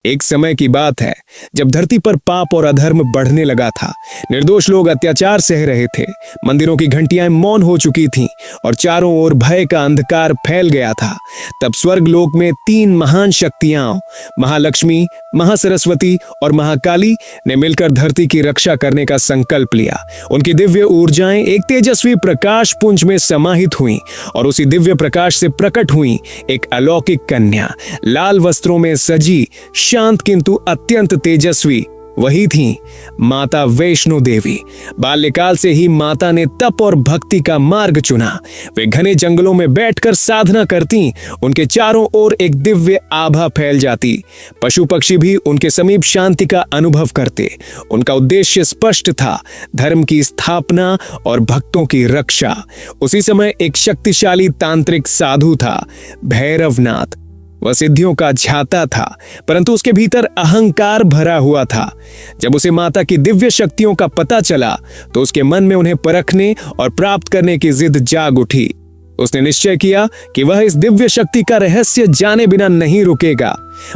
एक समय की बात है जब धरती पर पाप और अधर्म बढ़ने लगा था। निर्दोष लोग अत्याचार सह रहे थे। मंदिरों की घंटियां मौन हो चुकी थीं और चारों ओर भय का अंधकार फैल गया था। तब स्वर्ग लोक में तीन महान शक्तियां महालक्ष्मी, महासरस्वती और महाकाली ने मिलकर धरती की रक्षा करने का संकल्प लिया। उनकी दिव्य ऊर्जाएं एक तेजस्वी प्रकाश पुंज में समाहित हुईं और उसी दिव्य प्रकाश से प्रकट हुई एक अलौकिक कन्या, लाल वस्त्रों में सजी, शांत किंतु अत्यंत तेजस्वी। वही थी माता वैष्णो देवी। बाल्यकाल से ही माता ने तप और भक्ति का मार्ग चुना। वे घने जंगलों में बैठकर साधना करती। उनके चारों ओर एक दिव्य आभा फैल जाती। पशु पक्षी भी उनके समीप शांति का अनुभव करते। उनका उद्देश्य स्पष्ट था, धर्म की स्थापना और भक्तों की रक्षा। उसी समय एक शक्तिशाली तांत्रिक साधु था, भैरवनाथ। वह सिद्धियों का झाता था, परंतु उसके भीतर अहंकार भरा हुआ था। जब उसे माता की दिव्य शक्तियों का पता चला तो उसके मन में उन्हें परखने और प्राप्त करने की जिद जाग उठी। उसने निश्चय किया कि वह इस दिव्य शक्ति का रहस्य जाने बिना नहीं रुकेगा।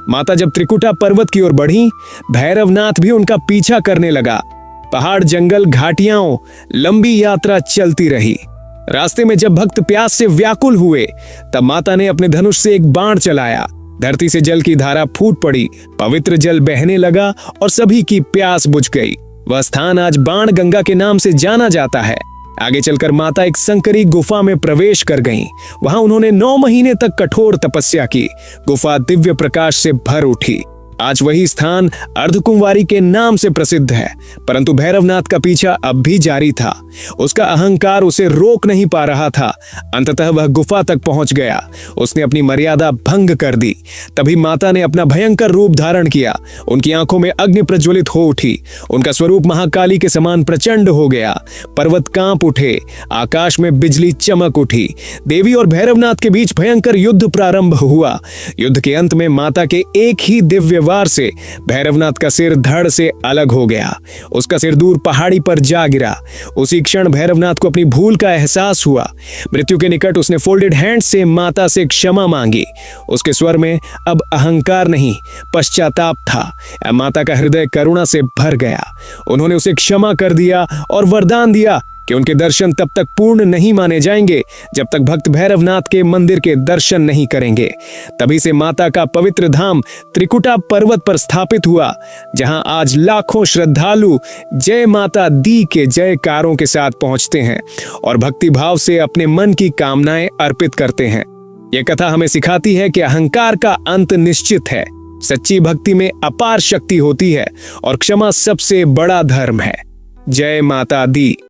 माता जब त्रिकुटा पर्वत की ओर बढ़ी, भैरवनाथ भी उनका पीछा करने लगा। पहाड़, जंगल, घाटियां, लंबी यात्रा चलती रही। रास्ते में जब भक्त प्यास से व्याकुल हुए तब माता ने अपने धनुष से एक बाण चलाया। धरती से जल की धारा फूट पड़ी, पवित्र जल बहने लगा और सभी की प्यास बुझ गई। वह स्थान आज बाण गंगा के नाम से जाना जाता है। आगे चलकर माता एक संकरी गुफा में प्रवेश कर गईं। वहां उन्होंने 9 महीने तक कठोर तपस्या की। गुफा दिव्य प्रकाश से भर उठी। आज वही स्थान अर्धकुंवारी के नाम से प्रसिद्ध है, परंतु भैरवनाथ का पीछा अब भी जारी था। उसका अहंकार उसे रोक नहीं पा रहा था। अंततः वह गुफा तक पहुंच गया। उसने अपनी मर्यादा भंग कर दी। तभी माता ने अपना भयंकर रूप धारण किया। उनकी आंखों में अग्नि प्रज्वलित हो उठी। उनका स्वरूप महाकाली के समान प्रचंड हो गया। पर्वत कांप उठे, आकाश में बिजली चमक उठी। देवी और भैरवनाथ के बीच भयंकर युद्ध प्रारंभ हुआ। युद्ध के अंत में माता के एक ही दिव्य वार से भैरवनाथ का सिर धड़ से अलग हो गया। उसका सिर दूर पहाड़ी पर जा गिरा। उसी क्षण भैरवनाथ को अपनी भूल का एहसास हुआ। मृत्यु के निकट उसने फोल्डेड हैंड से माता से क्षमा मांगी। उसके स्वर में अब अहंकार नहीं, पश्चाताप था। माता का हृदय करुणा से भर गया। उन्होंने उसे क्षमा कर दिया और वरदान दिया कि उनके दर्शन तब तक पूर्ण नहीं माने जाएंगे जब तक भक्त भैरवनाथ के मंदिर के दर्शन नहीं करेंगे। तभी से माता का पवित्र धाम त्रिकुटा पर्वत पर स्थापित हुआ, जहां आज लाखों श्रद्धालु जय माता दी के जयकारों के साथ पहुंचते हैं और भक्ति भाव से अपने मन की कामनाएं अर्पित करते हैं। यह कथा हमें सिखाती है कि अहंकार का अंत निश्चित है। सच्ची भक्ति में अपार शक्ति होती है और क्षमा सबसे बड़ा धर्म है। जय माता दी।